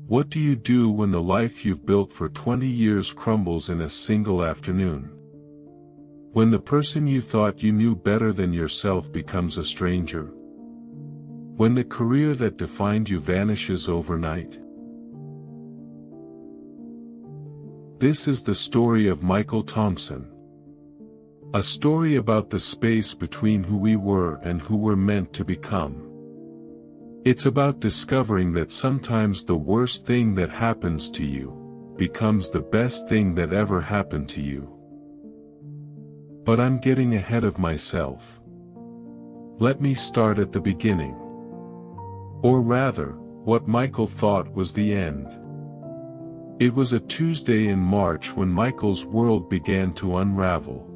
What do you do when the life you've built for 20 years crumbles in a single afternoon? When the person you thought you knew better than yourself becomes a stranger? When the career that defined you vanishes overnight? This is the story of Michael Thompson. A story about the space between who we were and who we're meant to become. It's about discovering that sometimes the worst thing that happens to you becomes the best thing that ever happened to you. But I'm getting ahead of myself. Let me start at the beginning. Or rather, what Michael thought was the end. It was a Tuesday in March when Michael's world began to unravel.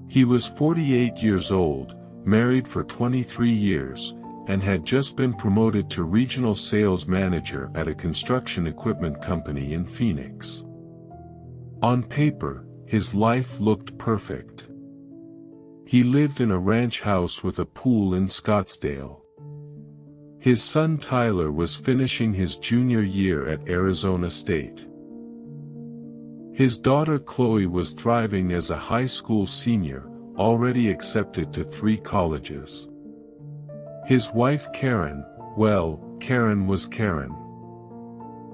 He was 48 years old, married for 23 years, and had just been promoted to regional sales manager at a construction equipment company in Phoenix. On paper, his life looked perfect. He lived in a ranch house with a pool in Scottsdale. His son Tyler was finishing his junior year at Arizona State. His daughter Chloe was thriving as a high school senior, already accepted to 3 colleges. His wife Karen, well, Karen was Karen.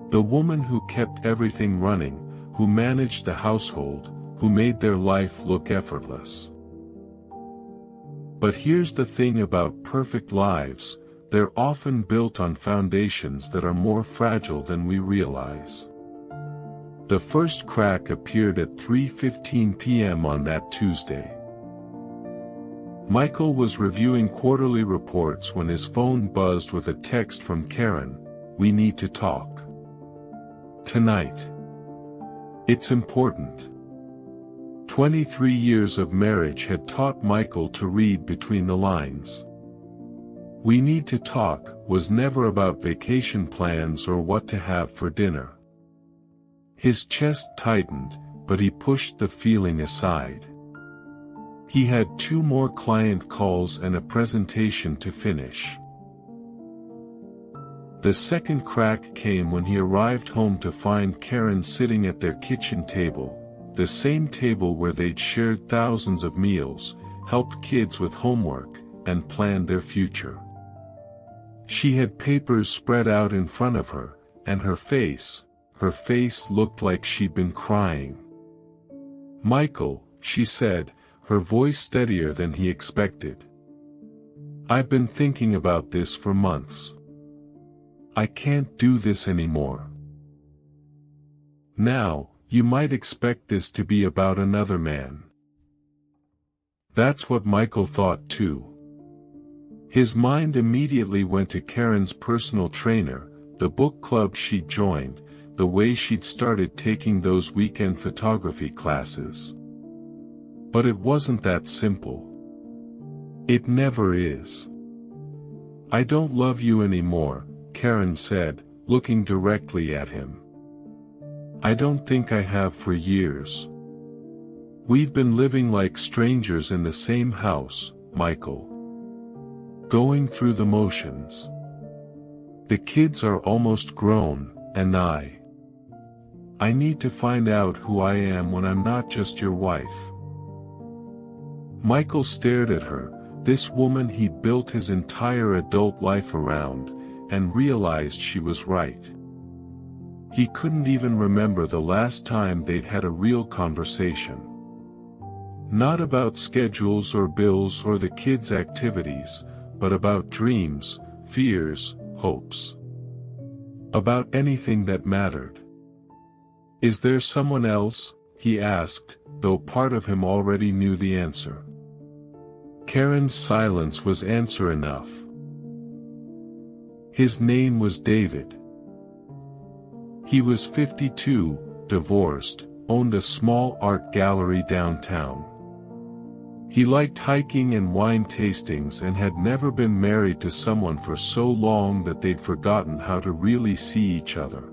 The woman who kept everything running, who managed the household, who made their life look effortless. But here's the thing about perfect lives, they're often built on foundations that are more fragile than we realize. The first crack appeared at 3:15 p.m. on that Tuesday. Michael was reviewing quarterly reports when his phone buzzed with a text from Karen, "We need to talk. Tonight. It's important." 23 years of marriage had taught Michael to read between the lines. "We need to talk" was never about vacation plans or what to have for dinner. His chest tightened, but he pushed the feeling aside. He had 2 more client calls and a presentation to finish. The second crack came when he arrived home to find Karen sitting at their kitchen table, the same table where they'd shared thousands of meals, helped kids with homework, and planned their future. She had papers spread out in front of her, and her face looked like she'd been crying. "Michael," she said, her voice steadier than he expected. "I've been thinking about this for months. I can't do this anymore." Now, you might expect this to be about another man. That's what Michael thought too. His mind immediately went to Karen's personal trainer, the book club she'd joined, the way she'd started taking those weekend photography classes. But it wasn't that simple. It never is. "I don't love you anymore," Karen said, looking directly at him. "I don't think I have for years. We've been living like strangers in the same house, Michael. Going through the motions. The kids are almost grown, and I need to find out who I am when I'm not just your wife." Michael stared at her, this woman he'd built his entire adult life around, and realized she was right. He couldn't even remember the last time they'd had a real conversation. Not about schedules or bills or the kids' activities, but about dreams, fears, hopes. About anything that mattered. "Is there someone else?" he asked, though part of him already knew the answer. Karen's silence was answer enough. His name was David. He was 52, divorced, owned a small art gallery downtown. He liked hiking and wine tastings and had never been married to someone for so long that they'd forgotten how to really see each other.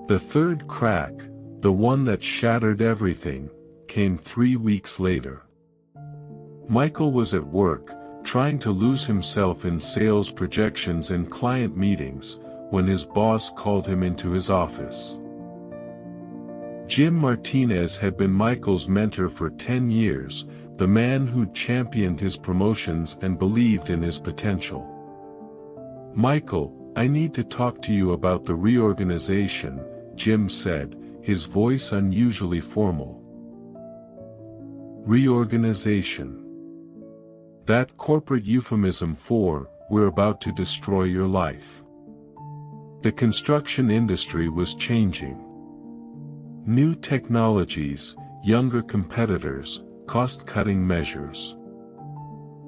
The third crack, the one that shattered everything, came 3 weeks later. Michael was at work, trying to lose himself in sales projections and client meetings, when his boss called him into his office. Jim Martinez had been Michael's mentor for 10 years, the man who'd championed his promotions and believed in his potential. "Michael, I need to talk to you about the reorganization," Jim said, his voice unusually formal. Reorganization. That corporate euphemism for, "we're about to destroy your life." The construction industry was changing. New technologies, younger competitors, cost-cutting measures.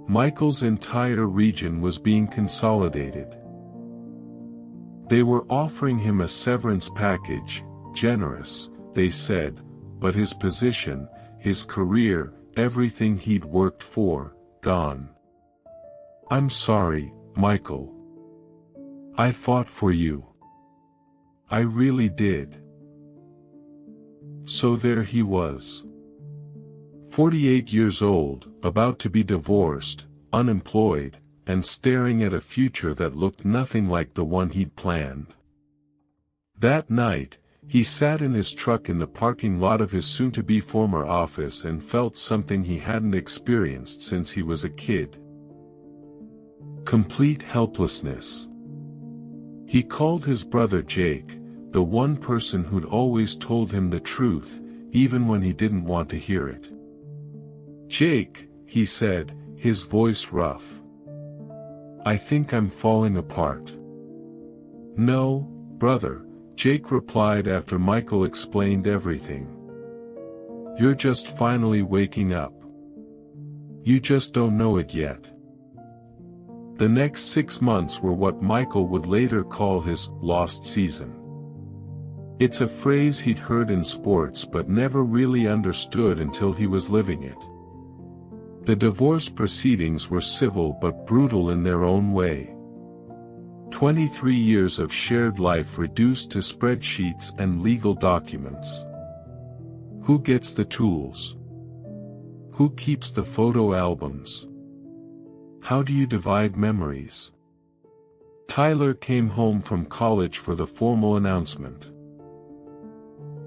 Michael's entire region was being consolidated. They were offering him a severance package, generous, they said, but his position, his career, everything he'd worked for, gone. "I'm sorry, Michael. I fought for you. I really did." So there he was. 48 years old, about to be divorced, unemployed, and staring at a future that looked nothing like the one he'd planned. That night, he sat in his truck in the parking lot of his soon-to-be former office and felt something he hadn't experienced since he was a kid. Complete helplessness. He called his brother Jake, the one person who'd always told him the truth, even when he didn't want to hear it. "Jake," he said, his voice rough. "I think I'm falling apart." "No, brother," Jake replied after Michael explained everything. "You're just finally waking up. You just don't know it yet." The next 6 months were what Michael would later call his lost season. It's a phrase he'd heard in sports but never really understood until he was living it. The divorce proceedings were civil but brutal in their own way. 23 years of shared life reduced to spreadsheets and legal documents. Who gets the tools? Who keeps the photo albums? How do you divide memories? Tyler came home from college for the formal announcement.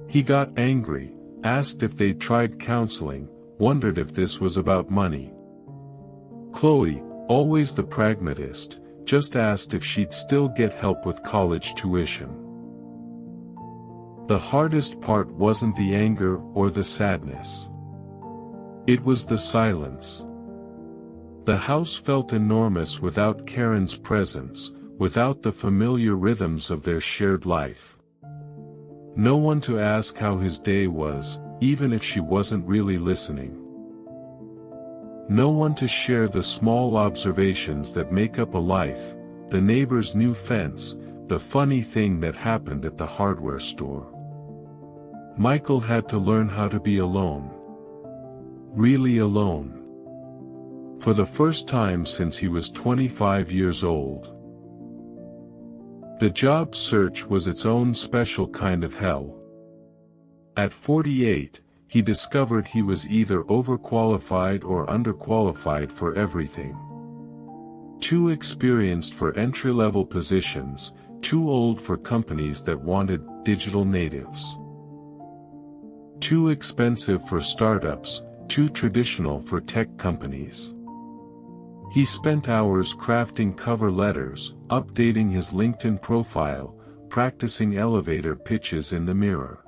He got angry, asked if they'd tried counseling, wondered if this was about money. Chloe, always the pragmatist, just asked if she'd still get help with college tuition. The hardest part wasn't the anger or the sadness. It was the silence. The house felt enormous without Karen's presence, without the familiar rhythms of their shared life. No one to ask how his day was, even if she wasn't really listening. No one to share the small observations that make up a life, the neighbor's new fence, the funny thing that happened at the hardware store. Michael had to learn how to be alone. Really alone. For the first time since he was 25 years old. The job search was its own special kind of hell. At 48, he discovered he was either overqualified or underqualified for everything. Too experienced for entry-level positions, too old for companies that wanted digital natives. Too expensive for startups, too traditional for tech companies. He spent hours crafting cover letters, updating his LinkedIn profile, practicing elevator pitches in the mirror.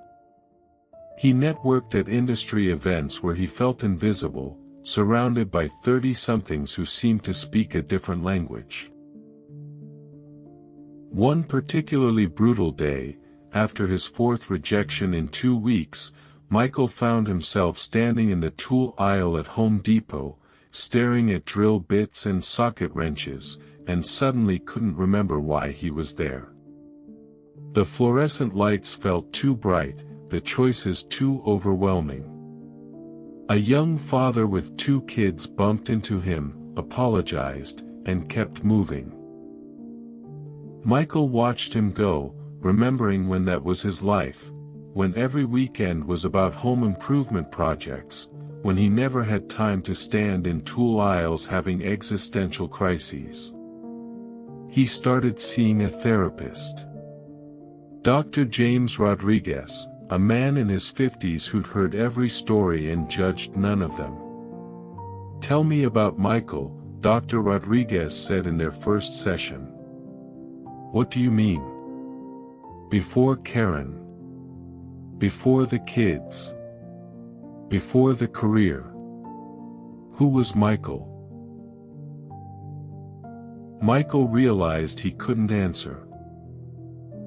He networked at industry events where he felt invisible, surrounded by 30-somethings who seemed to speak a different language. One particularly brutal day, after his 4th rejection in 2 weeks, Michael found himself standing in the tool aisle at Home Depot, staring at drill bits and socket wrenches, and suddenly couldn't remember why he was there. The fluorescent lights felt too bright, the choices too overwhelming. A young father with 2 kids bumped into him, apologized, and kept moving. Michael watched him go, remembering when that was his life, when every weekend was about home improvement projects, when he never had time to stand in tool aisles having existential crises. He started seeing a therapist. Dr. James Rodriguez, a man in his 50s who'd heard every story and judged none of them. "Tell me about Michael," Dr. Rodriguez said in their first session. "What do you mean?" "Before Karen. Before the kids. Before the career. Who was Michael?" Michael realized he couldn't answer.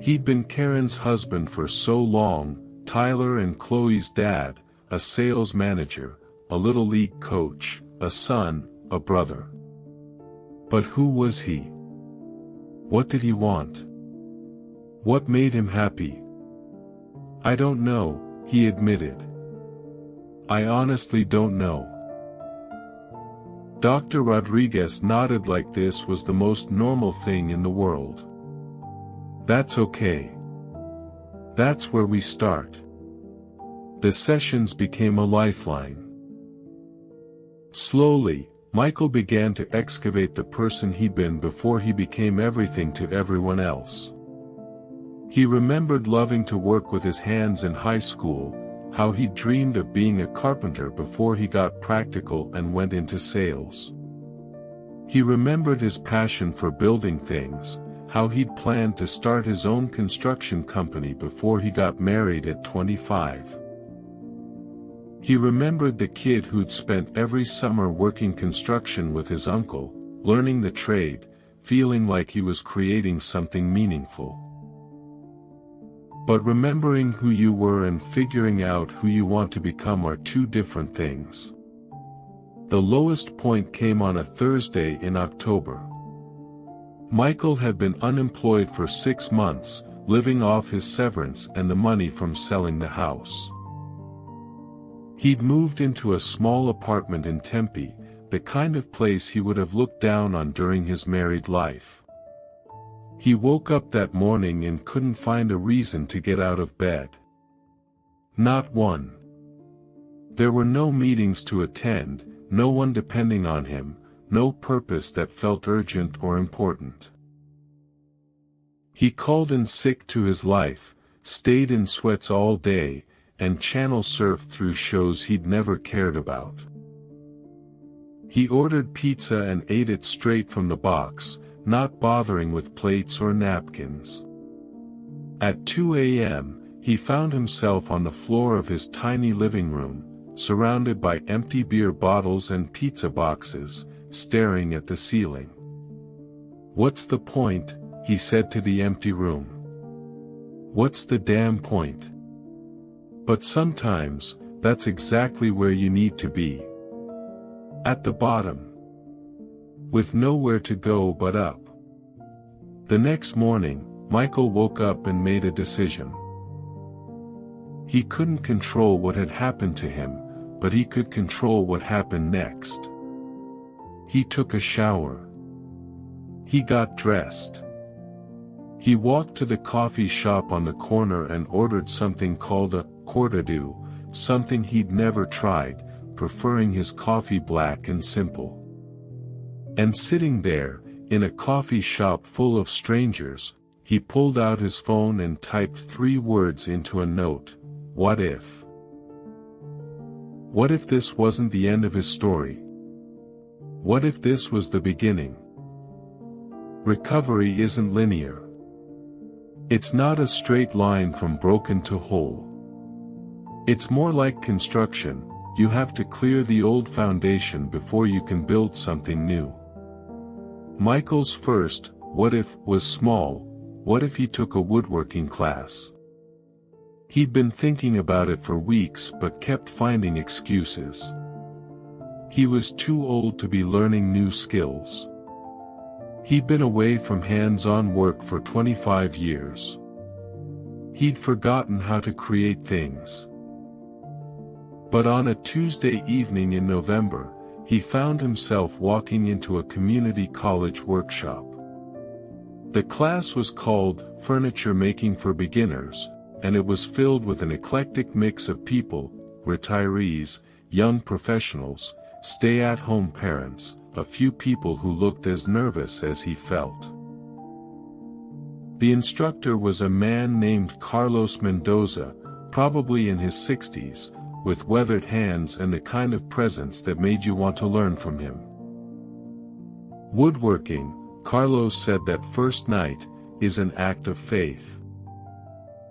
He'd been Karen's husband for so long, Tyler and Chloe's dad, a sales manager, a little league coach, a son, a brother. But who was he? What did he want? What made him happy? "I don't know," he admitted. "I honestly don't know." Dr. Rodriguez nodded like this was the most normal thing in the world. "That's okay. That's where we start." The sessions became a lifeline. Slowly, Michael began to excavate the person he'd been before he became everything to everyone else. He remembered loving to work with his hands in high school, how he dreamed of being a carpenter before he got practical and went into sales. He remembered his passion for building things, how he'd planned to start his own construction company before he got married at 25. He remembered the kid who'd spent every summer working construction with his uncle, learning the trade, feeling like he was creating something meaningful. But remembering who you were and figuring out who you want to become are two different things. The lowest point came on a Thursday in October. Michael had been unemployed for 6 months, living off his severance and the money from selling the house. He'd moved into a small apartment in Tempe, the kind of place he would have looked down on during his married life. He woke up that morning and couldn't find a reason to get out of bed. Not one. There were no meetings to attend, no one depending on him, no purpose that felt urgent or important. He called in sick to his life, stayed in sweats all day, and channel surfed through shows he'd never cared about. He ordered pizza and ate it straight from the box, not bothering with plates or napkins. At 2 a.m., he found himself on the floor of his tiny living room, surrounded by empty beer bottles and pizza boxes, staring at the ceiling. "What's the point?" he said to the empty room. "What's the damn point?" But sometimes, that's exactly where you need to be. At the bottom. With nowhere to go but up. The next morning, Michael woke up and made a decision. He couldn't control what had happened to him, but he could control what happened next. He took a shower. He got dressed. He walked to the coffee shop on the corner and ordered something called a cortado, something he'd never tried, preferring his coffee black and simple. And sitting there, in a coffee shop full of strangers, he pulled out his phone and typed 3 words into a note: "What if?" What if this wasn't the end of his story? What if this was the beginning? Recovery isn't linear. It's not a straight line from broken to whole. It's more like construction, you have to clear the old foundation before you can build something new. Michael's first, what if, was small. What if he took a woodworking class? He'd been thinking about it for weeks but kept finding excuses. He was too old to be learning new skills. He'd been away from hands-on work for 25 years. He'd forgotten how to create things. But on a Tuesday evening in November, he found himself walking into a community college workshop. The class was called Furniture Making for Beginners, and it was filled with an eclectic mix of people: retirees, young professionals, stay-at-home parents, a few people who looked as nervous as he felt. The instructor was a man named Carlos Mendoza, probably in his 60s, with weathered hands and the kind of presence that made you want to learn from him. Woodworking, Carlos said that first night, is an act of faith.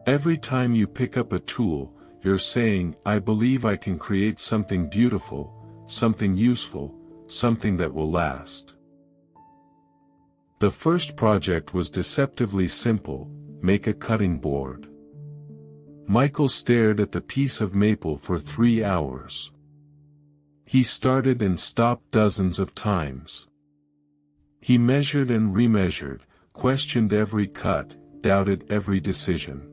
Every time you pick up a tool, you're saying, I believe I can create something beautiful, something useful, something that will last. The first project was deceptively simple: make a cutting board. Michael stared at the piece of maple for 3 hours. He started and stopped dozens of times. He measured and remeasured, questioned every cut, doubted every decision.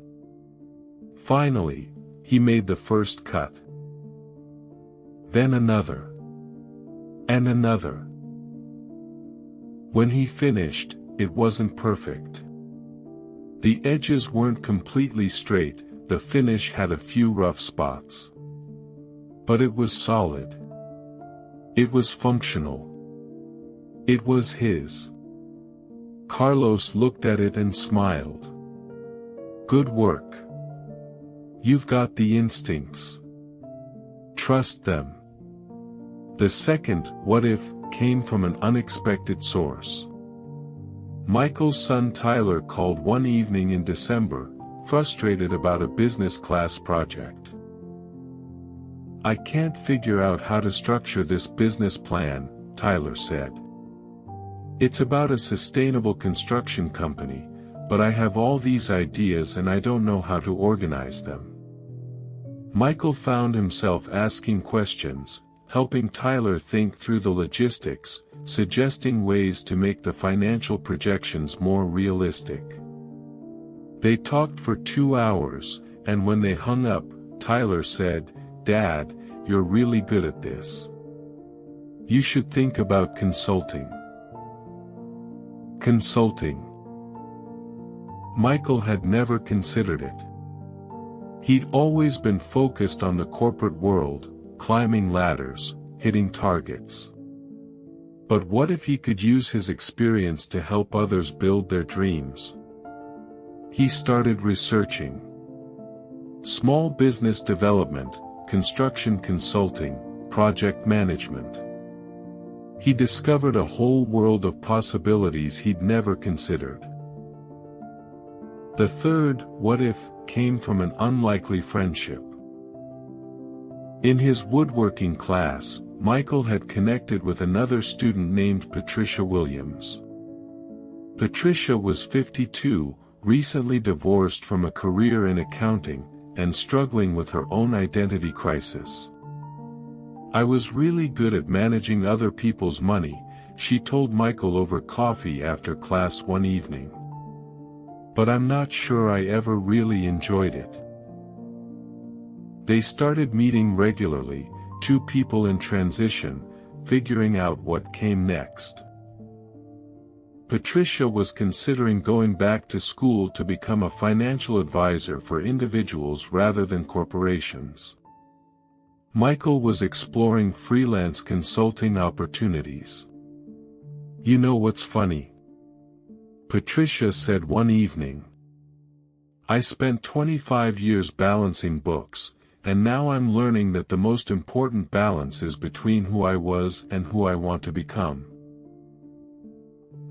Finally, he made the first cut. Then another. And another. When he finished, it wasn't perfect. The edges weren't completely straight, the finish had a few rough spots. But it was solid. It was functional. It was his. Carlos looked at it and smiled. Good work. You've got the instincts. Trust them. The second, what if, came from an unexpected source. Michael's son Tyler called one evening in December, frustrated about a business class project. I can't figure out how to structure this business plan, Tyler said. It's about a sustainable construction company, but I have all these ideas and I don't know how to organize them. Michael found himself asking questions, helping Tyler think through the logistics, suggesting ways to make the financial projections more realistic. They talked for 2 hours, and when they hung up, Tyler said, Dad, you're really good at this. You should think about consulting. Consulting. Michael had never considered it. He'd always been focused on the corporate world, climbing ladders, hitting targets. But what if he could use his experience to help others build their dreams? He started researching. Small business development, construction consulting, project management. He discovered a whole world of possibilities he'd never considered. The third, what if, came from an unlikely friendship. In his woodworking class, Michael had connected with another student named Patricia Williams. Patricia was 52, recently divorced from a career in accounting, and struggling with her own identity crisis. I was really good at managing other people's money, she told Michael over coffee after class one evening. But I'm not sure I ever really enjoyed it. They started meeting regularly, two people in transition, figuring out what came next. Patricia was considering going back to school to become a financial advisor for individuals rather than corporations. Michael was exploring freelance consulting opportunities. You know what's funny? Patricia said one evening. I spent 25 years balancing books, and now I'm learning that the most important balance is between who I was and who I want to become.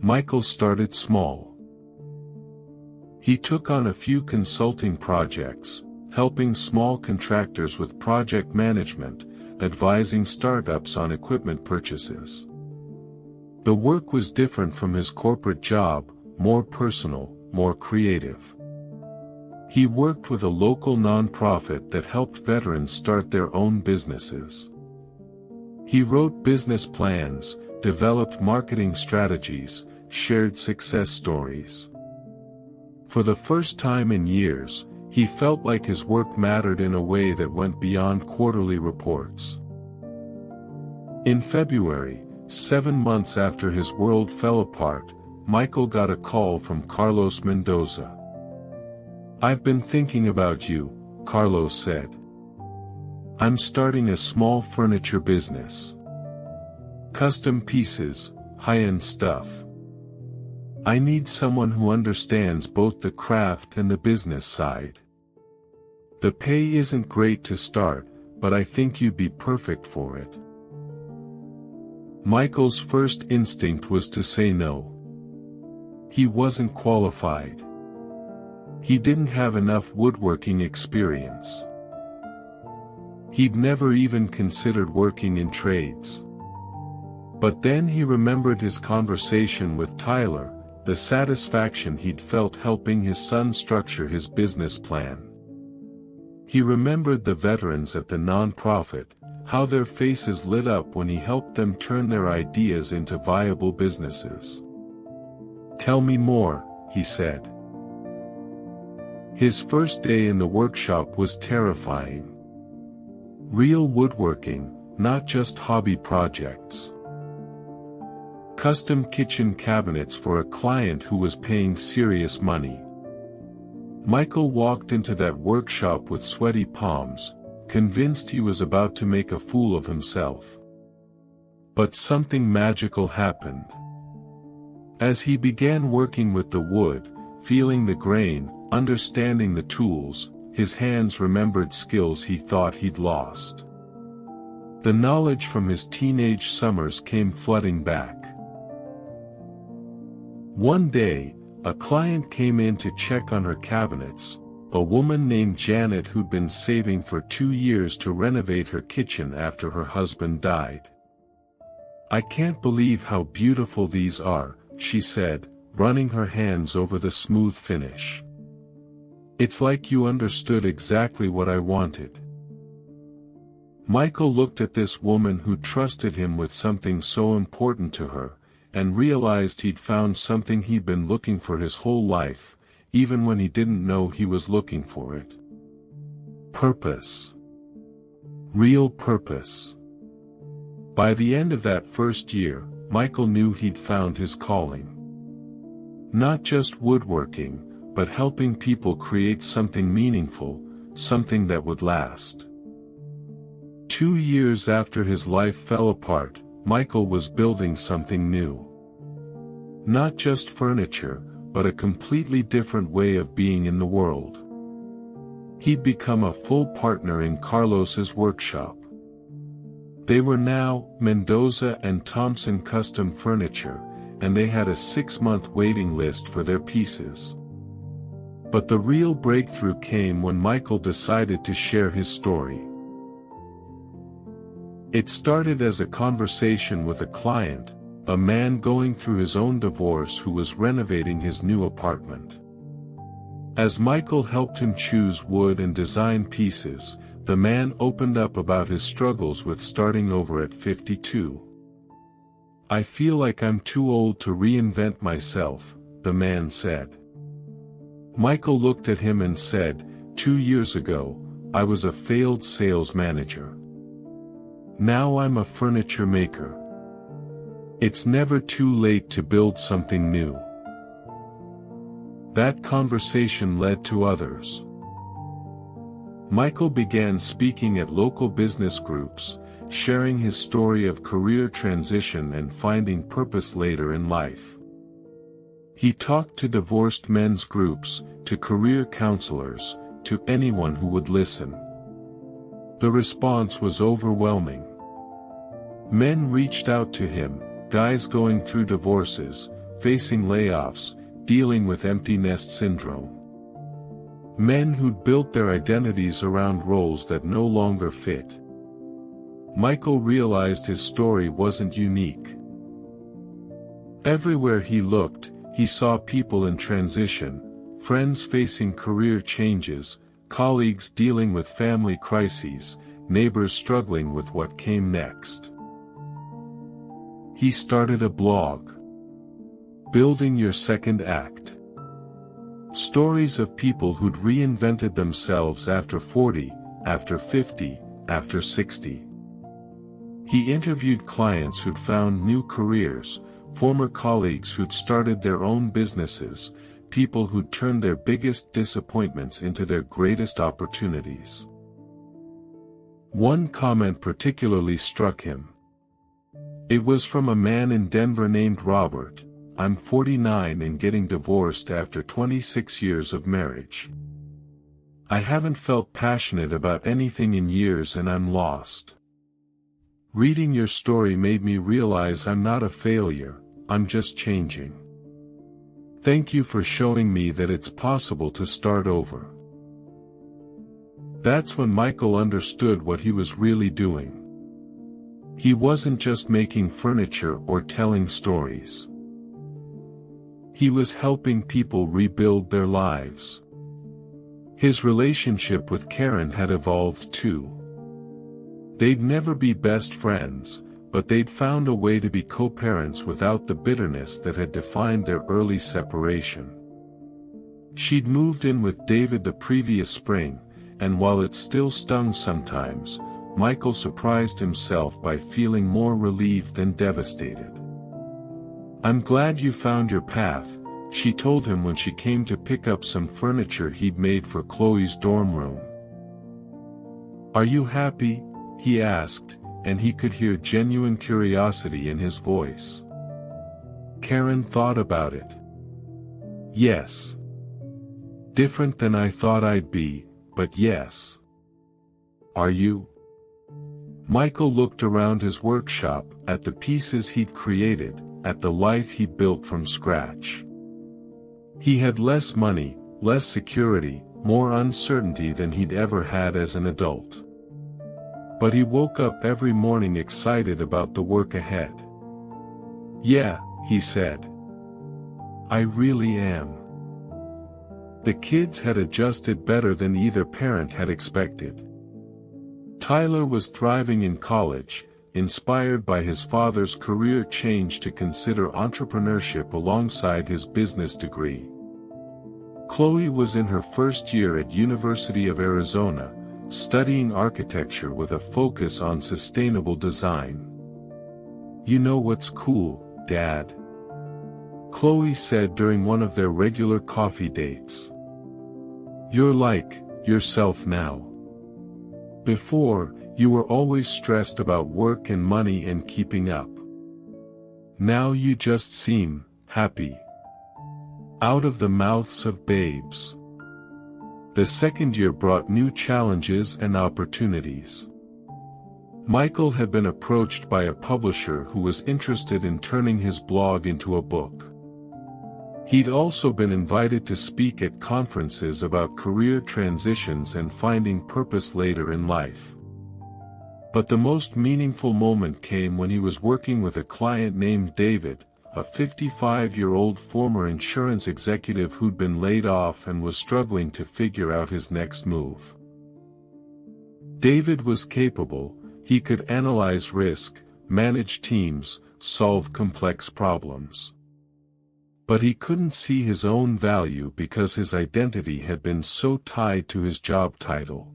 Michael started small. He took on a few consulting projects, helping small contractors with project management, advising startups on equipment purchases. The work was different from his corporate job, more personal, more creative. He worked with a local nonprofit that helped veterans start their own businesses. He wrote business plans, developed marketing strategies, shared success stories. For the first time in years, he felt like his work mattered in a way that went beyond quarterly reports. In February, 7 months after his world fell apart, Michael got a call from Carlos Mendoza. I've been thinking about you, Carlos said. I'm starting a small furniture business. Custom pieces, high-end stuff. I need someone who understands both the craft and the business side. The pay isn't great to start, but I think you'd be perfect for it. Michael's first instinct was to say no. He wasn't qualified. He didn't have enough woodworking experience. He'd never even considered working in trades. But then he remembered his conversation with Tyler, the satisfaction he'd felt helping his son structure his business plan. He remembered the veterans at the nonprofit, how their faces lit up when he helped them turn their ideas into viable businesses. "Tell me more," he said. His first day in the workshop was terrifying. Real woodworking, not just hobby projects. Custom kitchen cabinets for a client who was paying serious money. Michael walked into that workshop with sweaty palms, convinced he was about to make a fool of himself. But something magical happened. As he began working with the wood, feeling the grain, understanding the tools, his hands remembered skills he thought he'd lost. The knowledge from his teenage summers came flooding back. One day, a client came in to check on her cabinets, a woman named Janet who'd been saving for 2 years to renovate her kitchen after her husband died. "I can't believe how beautiful these are," she said, running her hands over the smooth finish. "It's like you understood exactly what I wanted." Michael looked at this woman who trusted him with something so important to her, and realized he'd found something he'd been looking for his whole life, even when he didn't know he was looking for it. Purpose. Real purpose. By the end of that first year, Michael knew he'd found his calling. Not just woodworking, but helping people create something meaningful, something that would last. 2 years after his life fell apart, Michael was building something new. Not just furniture, but a completely different way of being in the world. He'd become a full partner in Carlos's workshop. They were now Mendoza and Thompson Custom Furniture, and they had a 6-month waiting list for their pieces. But the real breakthrough came when Michael decided to share his story. It started as a conversation with a client, a man going through his own divorce who was renovating his new apartment. As Michael helped him choose wood and design pieces, the man opened up about his struggles with starting over at 52. "I feel like I'm too old to reinvent myself," the man said. Michael looked at him and said, "2 years ago, I was a failed sales manager. Now I'm a furniture maker. It's never too late to build something new." That conversation led to others. Michael began speaking at local business groups, sharing his story of career transition and finding purpose later in life. He talked to divorced men's groups, to career counselors, to anyone who would listen. The response was overwhelming. Men reached out to him, guys going through divorces, facing layoffs, dealing with empty nest syndrome. Men who'd built their identities around roles that no longer fit. Michael realized his story wasn't unique. Everywhere he looked, he saw people in transition, friends facing career changes, colleagues dealing with family crises, neighbors struggling with what came next. He started a blog. Building Your Second Act. Stories of people who'd reinvented themselves after 40, after 50, after 60. He interviewed clients who'd found new careers, former colleagues who'd started their own businesses, people who'd turned their biggest disappointments into their greatest opportunities. One comment particularly struck him. It was from a man in Denver named Robert, I'm 49 and getting divorced after 26 years of marriage. I haven't felt passionate about anything in years and I'm lost. Reading your story made me realize I'm not a failure, I'm just changing. Thank you for showing me that it's possible to start over." That's when Michael understood what he was really doing. He wasn't just making furniture or telling stories. He was helping people rebuild their lives. His relationship with Karen had evolved too. They'd never be best friends, but they'd found a way to be co-parents without the bitterness that had defined their early separation. She'd moved in with David the previous spring, and while it still stung sometimes, Michael surprised himself by feeling more relieved than devastated. "I'm glad you found your path," she told him when she came to pick up some furniture he'd made for Chloe's dorm room. "Are you happy?" he asked, and he could hear genuine curiosity in his voice. Karen thought about it. "Yes. Different than I thought I'd be, but yes." "Are you?" Michael looked around his workshop, at the pieces he'd created, at the life he'd built from scratch. He had less money, less security, more uncertainty than he'd ever had as an adult. But he woke up every morning excited about the work ahead. "Yeah," he said. "I really am." The kids had adjusted better than either parent had expected. Tyler was thriving in college, inspired by his father's career change to consider entrepreneurship alongside his business degree. Chloe was in her first year at University of Arizona, studying architecture with a focus on sustainable design. "You know what's cool, Dad?" Chloe said during one of their regular coffee dates. "You're like yourself now. Before, you were always stressed about work and money and keeping up. Now you just seem happy." Out of the mouths of babes. The second year brought new challenges and opportunities. Michael had been approached by a publisher who was interested in turning his blog into a book. He'd also been invited to speak at conferences about career transitions and finding purpose later in life. But the most meaningful moment came when he was working with a client named David, a 55-year-old former insurance executive who'd been laid off and was struggling to figure out his next move. David was capable, he could analyze risk, manage teams, solve complex problems. But he couldn't see his own value because his identity had been so tied to his job title.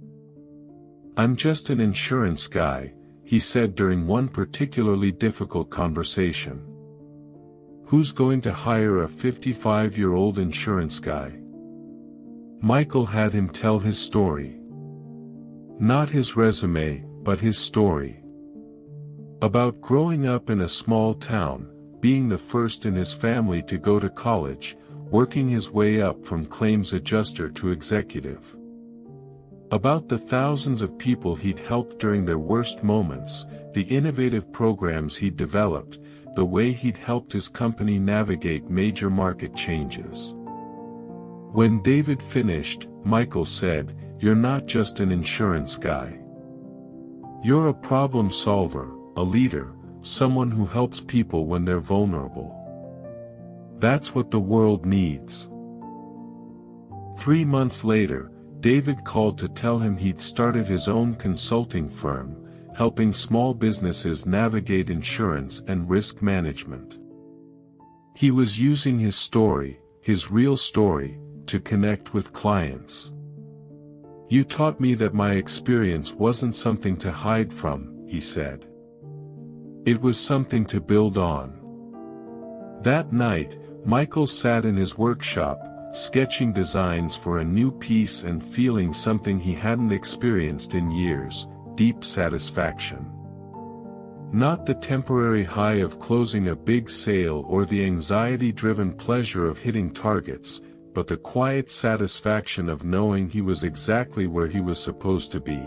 "I'm just an insurance guy," he said during one particularly difficult conversation. "Who's going to hire a 55-year-old insurance guy?" Michael had him tell his story. Not his resume, but his story. About growing up in a small town, being the first in his family to go to college, working his way up from claims adjuster to executive. About the thousands of people he'd helped during their worst moments, the innovative programs he'd developed, the way he'd helped his company navigate major market changes. When David finished, Michael said, "You're not just an insurance guy. You're a problem solver, a leader, someone who helps people when they're vulnerable. That's what the world needs." 3 months later, David called to tell him he'd started his own consulting firm, helping small businesses navigate insurance and risk management. He was using his story, his real story, to connect with clients. "You taught me that my experience wasn't something to hide from," he said. "It was something to build on." That night, Michael sat in his workshop, sketching designs for a new piece and feeling something he hadn't experienced in years, deep satisfaction. Not the temporary high of closing a big sale or the anxiety-driven pleasure of hitting targets, but the quiet satisfaction of knowing he was exactly where he was supposed to be.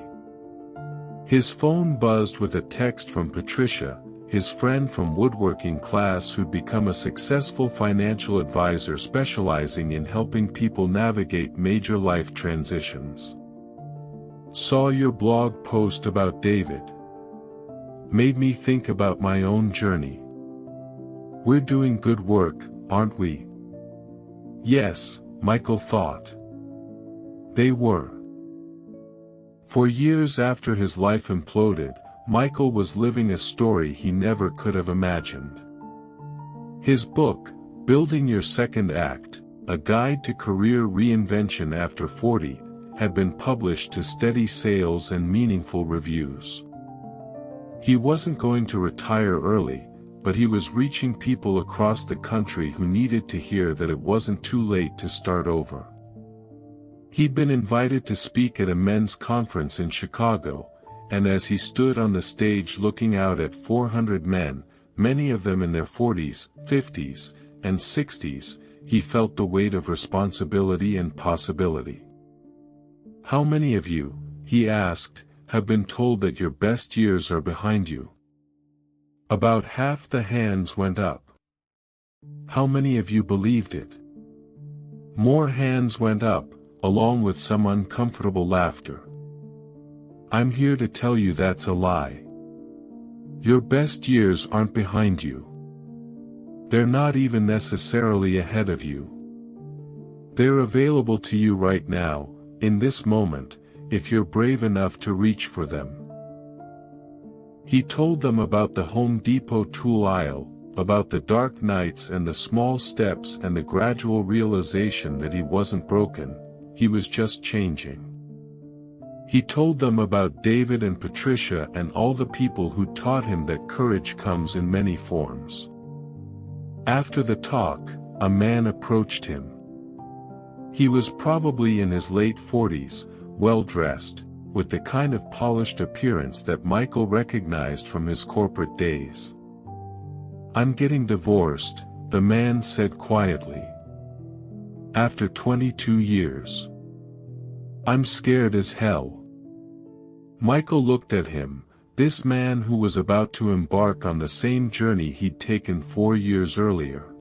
His phone buzzed with a text from Patricia, his friend from woodworking class who'd become a successful financial advisor specializing in helping people navigate major life transitions. Saw your blog post about David. Made me think about my own journey. We're doing good work, aren't we? Yes, Michael thought. They were. For years after his life imploded, Michael was living a story he never could have imagined. His book, Building Your Second Act, A Guide to Career Reinvention After 40, had been published to steady sales and meaningful reviews. He wasn't going to retire early, but he was reaching people across the country who needed to hear that it wasn't too late to start over. He'd been invited to speak at a men's conference in Chicago, and as he stood on the stage looking out at 400 men, many of them in their 40s, 50s, and 60s, he felt the weight of responsibility and possibility. How many of you, he asked, have been told that your best years are behind you? About half the hands went up. How many of you believed it? More hands went up, along with some uncomfortable laughter. I'm here to tell you that's a lie. Your best years aren't behind you. They're not even necessarily ahead of you. They're available to you right now, in this moment, if you're brave enough to reach for them. He told them about the Home Depot tool aisle, about the dark nights and the small steps and the gradual realization that he wasn't broken, he was just changing. He told them about David and Patricia and all the people who taught him that courage comes in many forms. After the talk, a man approached him. He was probably in his late 40s, well-dressed, with the kind of polished appearance that Michael recognized from his corporate days. I'm getting divorced, the man said quietly. After 22 years. I'm scared as hell. Michael looked at him, this man who was about to embark on the same journey he'd taken 4 years earlier.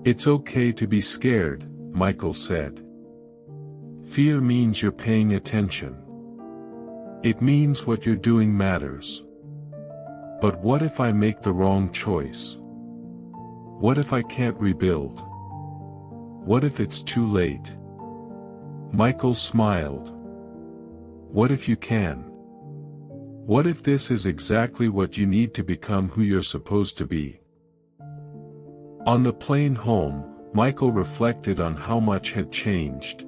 It's okay to be scared, Michael said. Fear means you're paying attention. It means what you're doing matters. But what if I make the wrong choice? What if I can't rebuild? What if it's too late? Michael smiled. What if you can? What if this is exactly what you need to become who you're supposed to be? On the plane home, Michael reflected on how much had changed.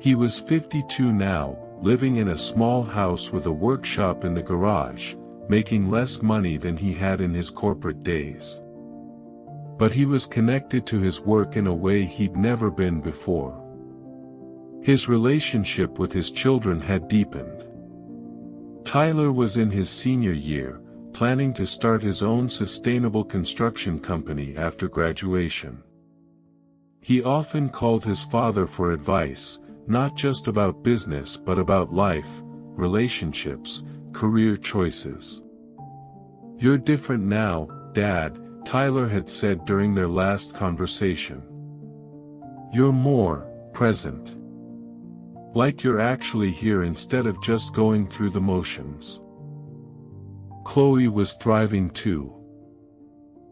He was 52 now, living in a small house with a workshop in the garage, making less money than he had in his corporate days. But he was connected to his work in a way he'd never been before. His relationship with his children had deepened. Tyler was in his senior year, planning to start his own sustainable construction company after graduation. He often called his father for advice, not just about business but about life, relationships, career choices. You're different now, Dad, Tyler had said during their last conversation. You're more present. Like you're actually here instead of just going through the motions. Chloe was thriving too.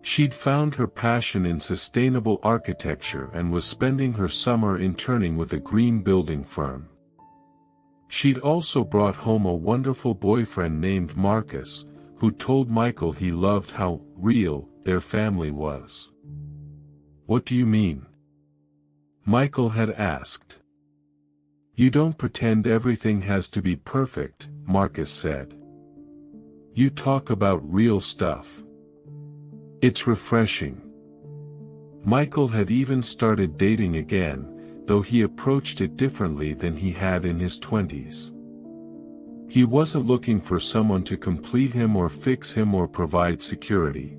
She'd found her passion in sustainable architecture and was spending her summer interning with a green building firm. She'd also brought home a wonderful boyfriend named Marcus, who told Michael he loved how real their family was. What do you mean? Michael had asked. You don't pretend everything has to be perfect, Marcus said. You talk about real stuff. It's refreshing. Michael had even started dating again, though he approached it differently than he had in his 20s. He wasn't looking for someone to complete him or fix him or provide security.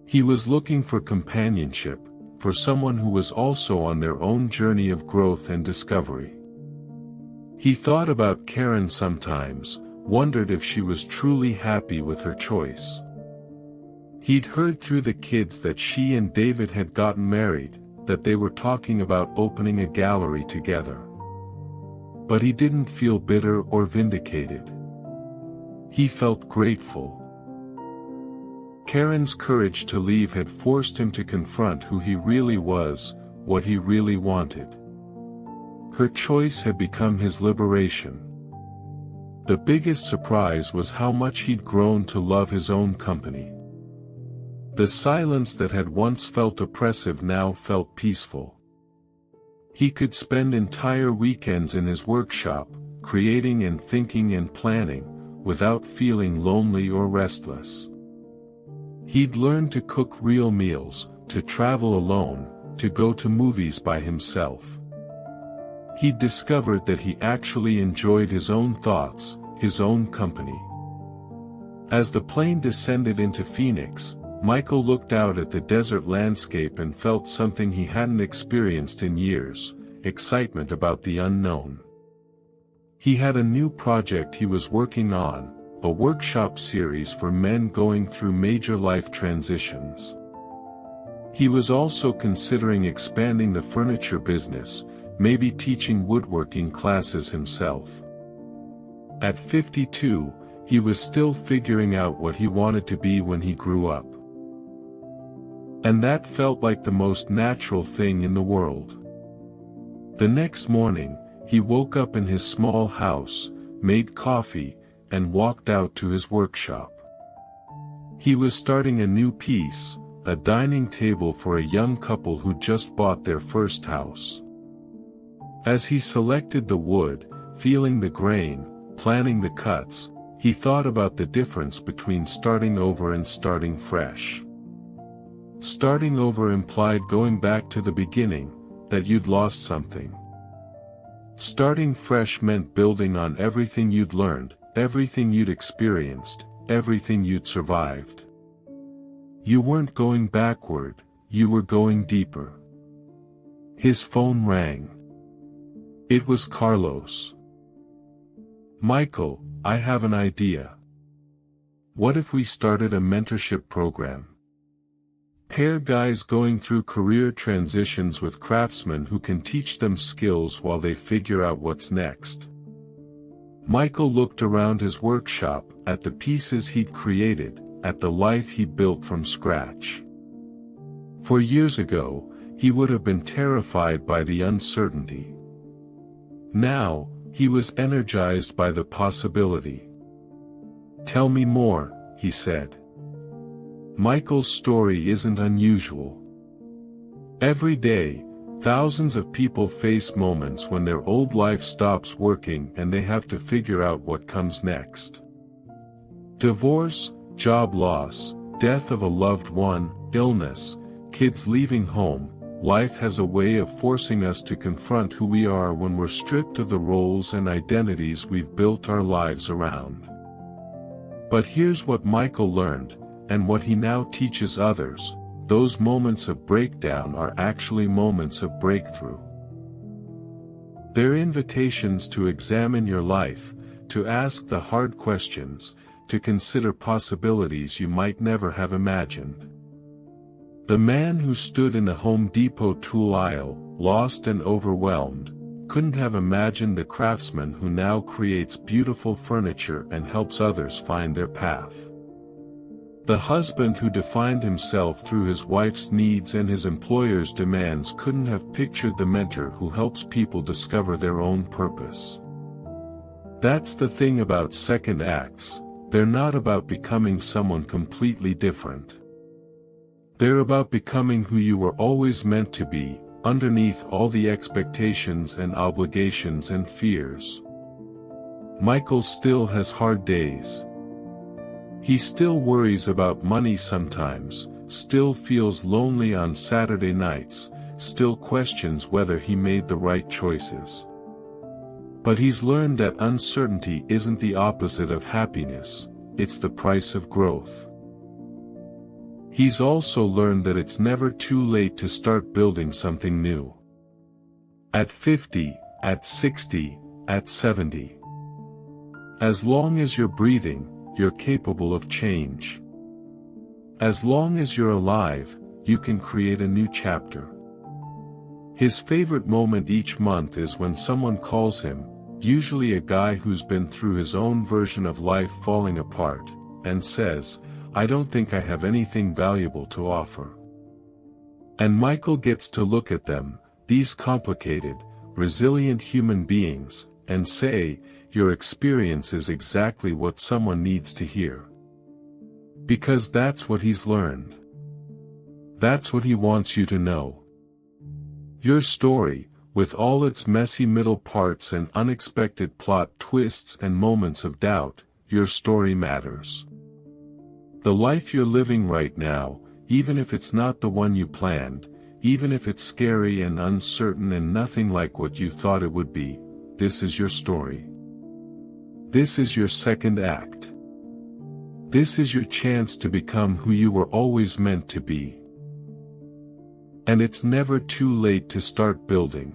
He was looking for companionship, for someone who was also on their own journey of growth and discovery. He thought about Karen sometimes, wondered if she was truly happy with her choice. He'd heard through the kids that she and David had gotten married, that they were talking about opening a gallery together. But he didn't feel bitter or vindicated. He felt grateful. Karen's courage to leave had forced him to confront who he really was, what he really wanted. Her choice had become his liberation. The biggest surprise was how much he'd grown to love his own company. The silence that had once felt oppressive now felt peaceful. He could spend entire weekends in his workshop, creating and thinking and planning, without feeling lonely or restless. He'd learned to cook real meals, to travel alone, to go to movies by himself. He'd discovered that he actually enjoyed his own thoughts, his own company. As the plane descended into Phoenix, Michael looked out at the desert landscape and felt something he hadn't experienced in years: excitement about the unknown. He had a new project he was working on, a workshop series for men going through major life transitions. He was also considering expanding the furniture business, maybe teaching woodworking classes himself. At 52, he was still figuring out what he wanted to be when he grew up. And that felt like the most natural thing in the world. The next morning, he woke up in his small house, made coffee, and walked out to his workshop. He was starting a new piece, a dining table for a young couple who just bought their first house. As he selected the wood, feeling the grain, planning the cuts, he thought about the difference between starting over and starting fresh. Starting over implied going back to the beginning, that you'd lost something. Starting fresh meant building on everything you'd learned, everything you'd experienced, everything you'd survived. You weren't going backward, you were going deeper. His phone rang. It was Carlos. "Michael, I have an idea. What if we started a mentorship program? Pair guys going through career transitions with craftsmen who can teach them skills while they figure out what's next." Michael looked around his workshop, at the pieces he'd created, at the life he built from scratch. For years ago, he would have been terrified by the uncertainty. Now, he was energized by the possibility. "Tell me more," he said. Michael's story isn't unusual. Every day, thousands of people face moments when their old life stops working and they have to figure out what comes next. Divorce, job loss, death of a loved one, illness, kids leaving home. Life has a way of forcing us to confront who we are when we're stripped of the roles and identities we've built our lives around. But here's what Michael learned, and what he now teaches others: those moments of breakdown are actually moments of breakthrough. They're invitations to examine your life, to ask the hard questions, to consider possibilities you might never have imagined. The man who stood in the Home Depot tool aisle, lost and overwhelmed, couldn't have imagined the craftsman who now creates beautiful furniture and helps others find their path. The husband who defined himself through his wife's needs and his employer's demands couldn't have pictured the mentor who helps people discover their own purpose. That's the thing about second acts: they're not about becoming someone completely different. They're about becoming who you were always meant to be, underneath all the expectations and obligations and fears. Michael still has hard days. He still worries about money sometimes, still feels lonely on Saturday nights, still questions whether he made the right choices. But he's learned that uncertainty isn't the opposite of happiness, it's the price of growth. He's also learned that it's never too late to start building something new. At 50, at 60, at 70. As long as you're breathing, you're capable of change. As long as you're alive, you can create a new chapter. His favorite moment each month is when someone calls him, usually a guy who's been through his own version of life falling apart, and says, "I don't think I have anything valuable to offer." And Michael gets to look at them, these complicated, resilient human beings, and say, "Your experience is exactly what someone needs to hear." Because that's what he's learned. That's what he wants you to know. Your story, with all its messy middle parts and unexpected plot twists and moments of doubt, your story matters. The life you're living right now, even if it's not the one you planned, even if it's scary and uncertain and nothing like what you thought it would be, this is your story. This is your second act. This is your chance to become who you were always meant to be. And it's never too late to start building.